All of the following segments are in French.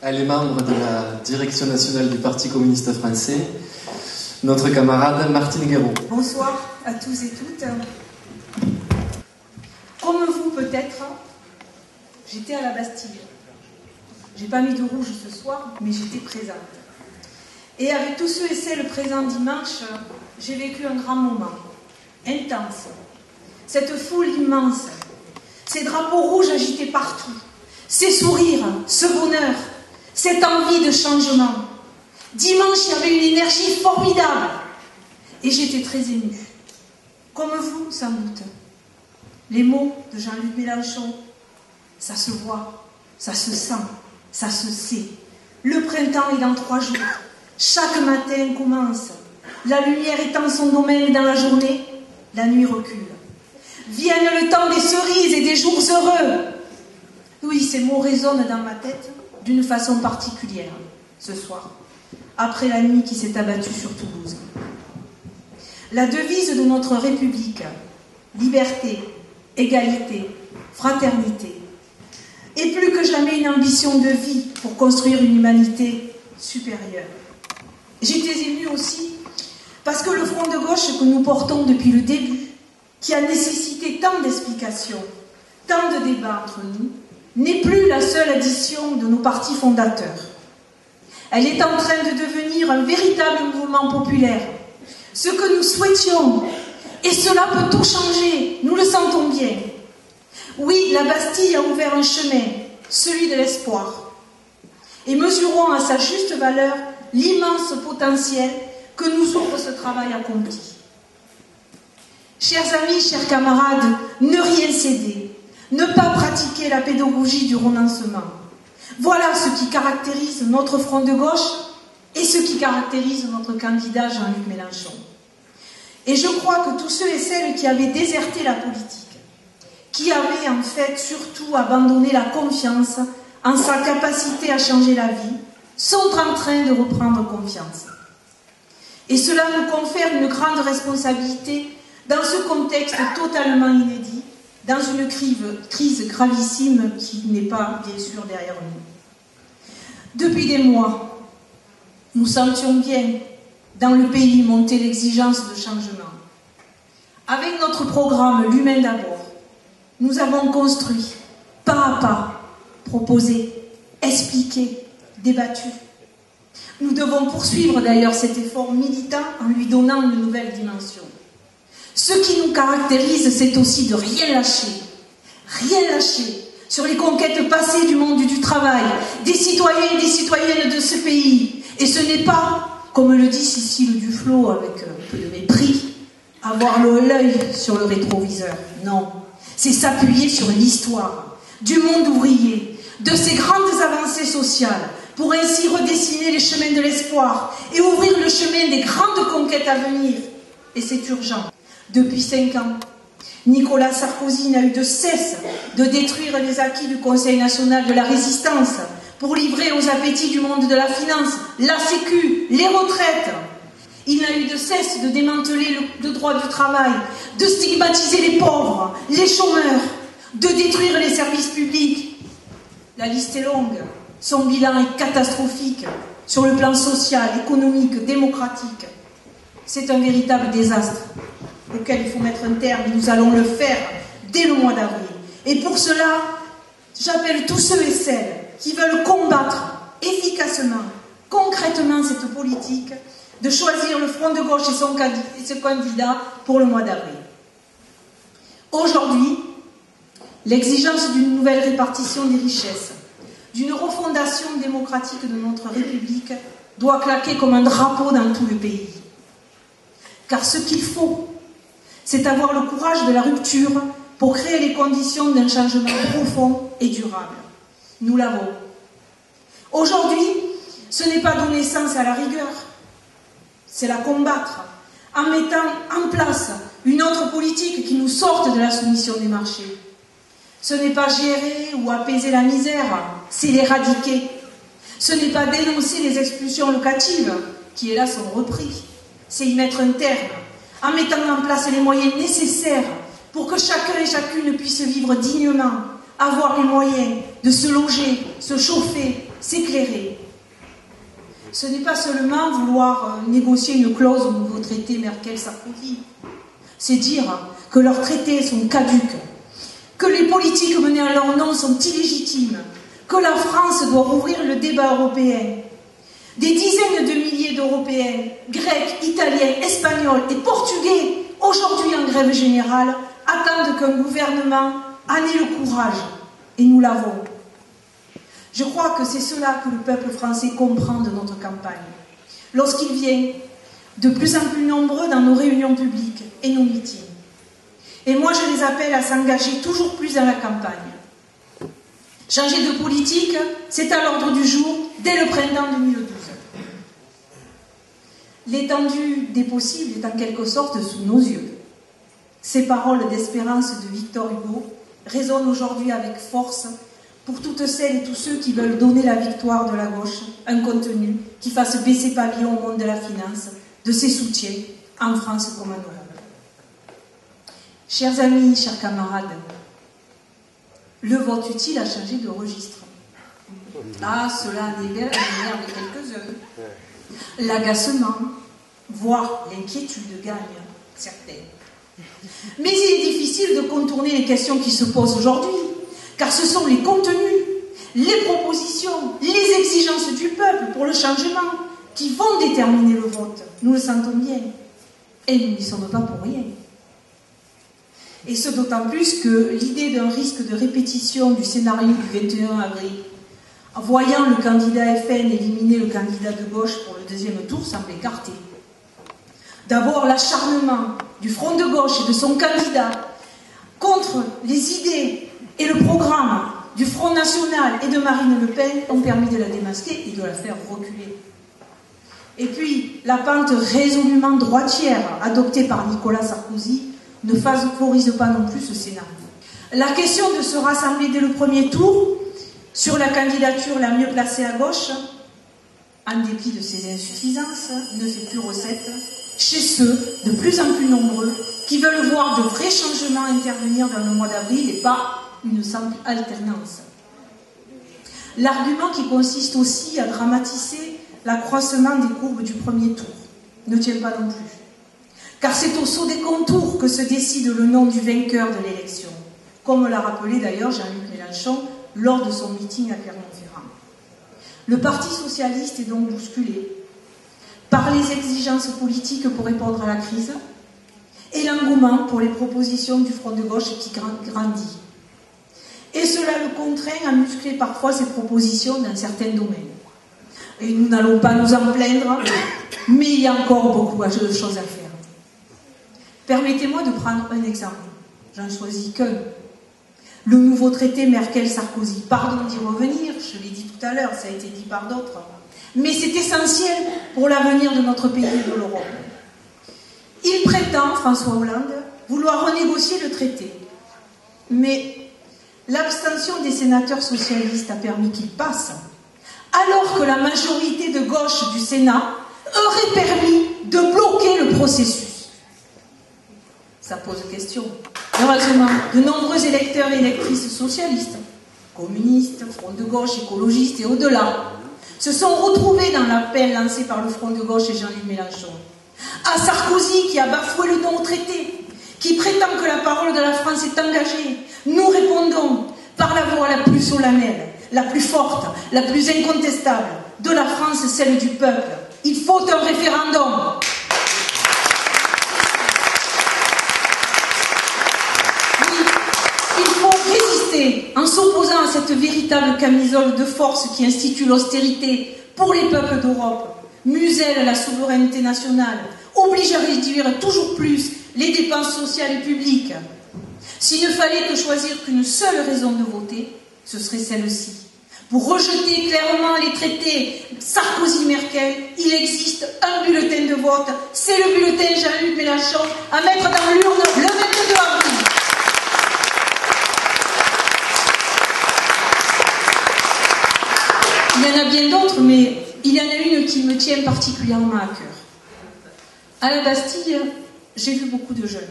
Elle est membre de la direction nationale du Parti communiste français, notre camarade Martine Guéraud. Bonsoir à tous et toutes. Comme vous peut-être, j'étais à la Bastille. J'ai pas mis de rouge ce soir, mais j'étais présente. Et avec tous ceux et celles présents dimanche, j'ai vécu un grand moment, intense. Cette foule immense, ces drapeaux rouges agités partout, ces sourires, ce bonheur, cette envie de changement. Dimanche, il y avait une énergie formidable. Et j'étais très émue. Comme vous, sans doute. Les mots de Jean-Luc Mélenchon, ça se voit, ça se sent, ça se sait. Le printemps est dans 3 jours. Chaque matin commence. La lumière étend son domaine dans la journée, la nuit recule. Vienne le temps des cerises et des jours heureux. Oui, ces mots résonnent dans ma tête d'une façon particulière, ce soir, après la nuit qui s'est abattue sur Toulouse. La devise de notre République, liberté, égalité, fraternité, est plus que jamais une ambition de vie pour construire une humanité supérieure. J'étais émue aussi parce que le front de gauche que nous portons depuis le début, qui a nécessité tant d'explications, tant de débats entre nous, n'est plus la seule addition de nos partis fondateurs. Elle est en train de devenir un véritable mouvement populaire. Ce que nous souhaitions, et cela peut tout changer, nous le sentons bien. Oui, la Bastille a ouvert un chemin, celui de l'espoir. Et mesurons à sa juste valeur l'immense potentiel que nous ouvre ce travail accompli. Chers amis, chers camarades, ne rien céder, ne pas pratiquer la pédagogie du renoncement. Voilà ce qui caractérise notre front de gauche et ce qui caractérise notre candidat Jean-Luc Mélenchon. Et je crois que tous ceux et celles qui avaient déserté la politique, qui avaient en fait surtout abandonné la confiance en sa capacité à changer la vie, sont en train de reprendre confiance. Et cela nous confère une grande responsabilité dans ce contexte totalement inédit, dans une crise gravissime qui n'est pas, bien sûr, derrière nous. Depuis des mois, nous sentions bien dans le pays monter l'exigence de changement. Avec notre programme L'Humain d'abord, nous avons construit, pas à pas, proposé, expliqué, débattu. Nous devons poursuivre d'ailleurs cet effort militant en lui donnant une nouvelle dimension. Ce qui nous caractérise, c'est aussi de rien lâcher sur les conquêtes passées du monde du travail, des citoyens et des citoyennes de ce pays. Et ce n'est pas, comme le dit Cécile Duflot avec un peu de mépris, avoir l'œil sur le rétroviseur. Non, c'est s'appuyer sur l'histoire du monde ouvrier, de ses grandes avancées sociales, pour ainsi redessiner les chemins de l'espoir et ouvrir le chemin des grandes conquêtes à venir. Et c'est urgent. Depuis 5 ans, Nicolas Sarkozy n'a eu de cesse de détruire les acquis du Conseil national de la résistance pour livrer aux appétits du monde de la finance, la sécu, les retraites. Il n'a eu de cesse de démanteler le droit du travail, de stigmatiser les pauvres, les chômeurs, de détruire les services publics. La liste est longue. Son bilan est catastrophique sur le plan social, économique, démocratique. C'est un véritable désastre auquel il faut mettre un terme, et nous allons le faire dès le mois d'avril. Et pour cela, j'appelle tous ceux et celles qui veulent combattre efficacement, concrètement cette politique, de choisir le front de gauche et ce candidat pour le mois d'avril. Aujourd'hui, l'exigence d'une nouvelle répartition des richesses, d'une refondation démocratique de notre République doit claquer comme un drapeau dans tout le pays. Car ce qu'il faut, c'est avoir le courage de la rupture pour créer les conditions d'un changement profond et durable. Nous l'avons. Aujourd'hui, ce n'est pas donner sens à la rigueur, c'est la combattre en mettant en place une autre politique qui nous sorte de la soumission des marchés. Ce n'est pas gérer ou apaiser la misère, c'est l'éradiquer. Ce n'est pas dénoncer les expulsions locatives, qui hélas sont repris, c'est y mettre un terme, en mettant en place les moyens nécessaires pour que chacun et chacune puisse vivre dignement, avoir les moyens de se loger, se chauffer, s'éclairer. Ce n'est pas seulement vouloir négocier une clause au nouveau traité Merkel-Sarkozy. C'est dire que leurs traités sont caducs, que les politiques menées à leur nom sont illégitimes, que la France doit rouvrir le débat européen. Des dizaines de milliers d'Européens, Grecs, Italiens, Espagnols et Portugais, aujourd'hui en grève générale, attendent qu'un gouvernement en ait le courage. Et nous l'avons. Je crois que c'est cela que le peuple français comprend de notre campagne. Lorsqu'il vient de plus en plus nombreux dans nos réunions publiques et nos meetings. Et moi, je les appelle à s'engager toujours plus dans la campagne. Changer de politique, c'est à l'ordre du jour dès le printemps 2012. L'étendue des possibles est en quelque sorte sous nos yeux. Ces paroles d'espérance de Victor Hugo résonnent aujourd'hui avec force pour toutes celles et tous ceux qui veulent donner la victoire de la gauche, un contenu qui fasse baisser pavillon au monde de la finance, de ses soutiens, en France comme en Europe. Chers amis, chers camarades, le vote utile a changé de registre. Ah, cela énerve quelques-uns. L'agacement, voire l'inquiétude gagne certains. Mais il est difficile de contourner les questions qui se posent aujourd'hui, car ce sont les contenus, les propositions, les exigences du peuple pour le changement qui vont déterminer le vote. Nous le sentons bien. Et nous n'y sommes pas pour rien. Et ce d'autant plus que l'idée d'un risque de répétition du scénario du 21 avril, en voyant le candidat FN éliminer le candidat de gauche pour le deuxième tour, semble écartée. D'abord, l'acharnement du front de gauche et de son candidat contre les idées et le programme du Front National et de Marine Le Pen ont permis de la démasquer et de la faire reculer. Et puis, la pente résolument droitière adoptée par Nicolas Sarkozy ne favorise pas non plus ce scénario. La question de se rassembler dès le premier tour sur la candidature la mieux placée à gauche, en dépit de ses insuffisances, ne fait plus recette chez ceux de plus en plus nombreux qui veulent voir de vrais changements intervenir dans le mois d'avril et pas une simple alternance. L'argument qui consiste aussi à dramatiser l'accroissement des courbes du premier tour ne tient pas non plus. Car c'est au saut des contours que se décide le nom du vainqueur de l'élection, comme l'a rappelé d'ailleurs Jean-Luc Mélenchon lors de son meeting à Clermont-Ferrand. Le Parti socialiste est donc bousculé par les exigences politiques pour répondre à la crise et l'engouement pour les propositions du front de gauche qui grandit. Et cela le contraint à muscler parfois ses propositions dans certains domaines. Et nous n'allons pas nous en plaindre, mais il y a encore beaucoup de choses à faire. Permettez-moi de prendre un exemple. J'en choisis qu'un. Le nouveau traité Merkel-Sarkozy. Pardon d'y revenir, je l'ai dit tout à l'heure, ça a été dit par d'autres. Mais c'est essentiel pour l'avenir de notre pays et de l'Europe. Il prétend, François Hollande, vouloir renégocier le traité. Mais l'abstention des sénateurs socialistes a permis qu'il passe, alors que la majorité de gauche du Sénat aurait permis de bloquer le processus. Ça pose question. Heureusement, de nombreux électeurs et électrices socialistes, communistes, front de gauche, écologistes et au-delà, se sont retrouvés dans l'appel lancé par le front de gauche et Jean-Luc Mélenchon. À Sarkozy qui a bafoué le nom au traité, qui prétend que la parole de la France est engagée, nous répondons par la voix la plus solennelle, la plus forte, la plus incontestable de la France, celle du peuple. Il faut un référendum. En s'opposant à cette véritable camisole de force qui institue l'austérité pour les peuples d'Europe, muselle la souveraineté nationale, oblige à réduire toujours plus les dépenses sociales et publiques. S'il ne fallait que choisir qu'une seule raison de voter, ce serait celle-ci. Pour rejeter clairement les traités Sarkozy-Merkel, il existe un bulletin de vote, c'est le bulletin Jean-Luc Mélenchon à mettre dans l'urne le 22 avril. Il y en a bien d'autres, mais il y en a une qui me tient particulièrement à cœur. À la Bastille, j'ai vu beaucoup de jeunes.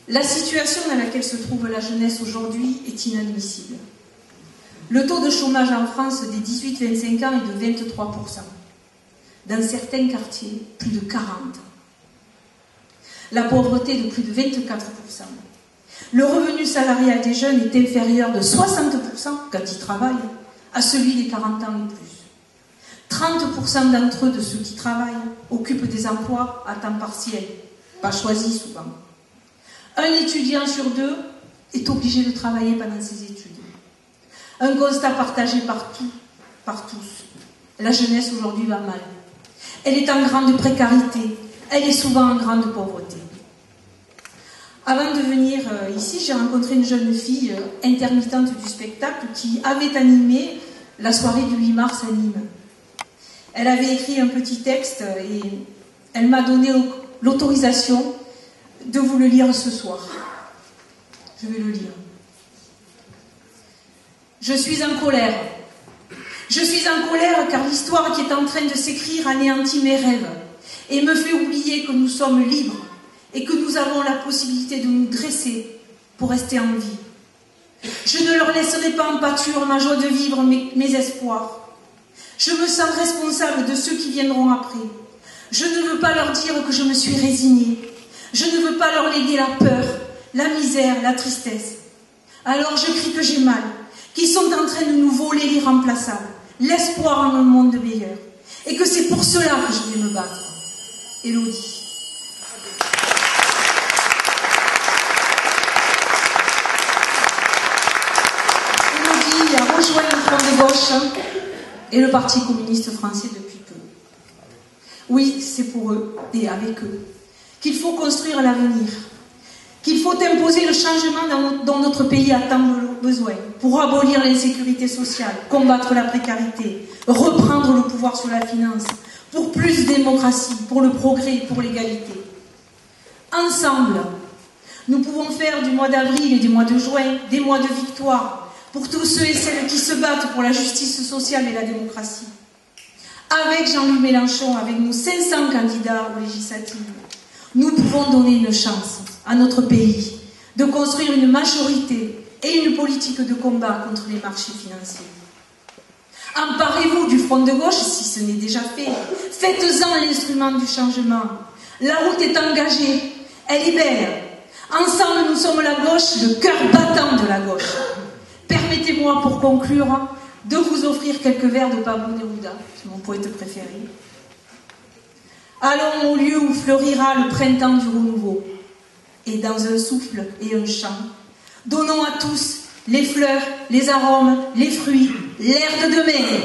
La situation dans laquelle se trouve la jeunesse aujourd'hui est inadmissible. Le taux de chômage en France des 18-25 ans est de 23%. Dans certains quartiers, plus de 40%. La pauvreté de plus de 24%. Le revenu salarial des jeunes est inférieur de 60% quand ils travaillent à celui des 40 ans et plus. 30% d'entre eux, de ceux qui travaillent, occupent des emplois à temps partiel, pas choisis souvent. Un étudiant sur deux est obligé de travailler pendant ses études. Un constat partagé par tous. La jeunesse aujourd'hui va mal. Elle est en grande précarité. Elle est souvent en grande pauvreté. Avant de venir ici, j'ai rencontré une jeune fille intermittente du spectacle qui avait animé la soirée du 8 mars à Nîmes. Elle avait écrit un petit texte et elle m'a donné l'autorisation de vous le lire ce soir. Je vais le lire. Je suis en colère. Je suis en colère car l'histoire qui est en train de s'écrire anéantit mes rêves et me fait oublier que nous sommes libres et que nous avons la possibilité de nous dresser pour rester en vie. Je ne leur laisserai pas en pâture ma joie de vivre, mes espoirs. Je me sens responsable de ceux qui viendront après. Je ne veux pas leur dire que je me suis résignée. Je ne veux pas leur léguer la peur, la misère, la tristesse. Alors je crie que j'ai mal, qu'ils sont en train de nous voler l'irremplaçable, l'espoir en un monde meilleur, et que c'est pour cela que je vais me battre. Élodie. Élodie a rejoint le Front de gauche et le Parti communiste français depuis peu. Oui, c'est pour eux et avec eux qu'il faut construire l'avenir, qu'il faut imposer le changement dont notre pays a tant besoin pour abolir l'insécurité sociale, combattre la précarité, reprendre le pouvoir sur la finance, pour plus de démocratie, pour le progrès, pour l'égalité. Ensemble, nous pouvons faire du mois d'avril et du mois de juin des mois de victoire pour tous ceux et celles qui se battent pour la justice sociale et la démocratie. Avec Jean-Luc Mélenchon, avec nos 500 candidats aux législatives, nous pouvons donner une chance à notre pays de construire une majorité et une politique de combat contre les marchés financiers. Emparez-vous du front de gauche si ce n'est déjà fait. Faites-en l'instrument du changement. La route est engagée, elle est belle. Ensemble, nous sommes la gauche, le cœur battant de la gauche. Permettez-moi, pour conclure, de vous offrir quelques vers de Pablo Neruda, mon poète préféré. Allons au lieu où fleurira le printemps du renouveau, et dans un souffle et un chant, donnons à tous les fleurs, les arômes, les fruits, l'air de demain.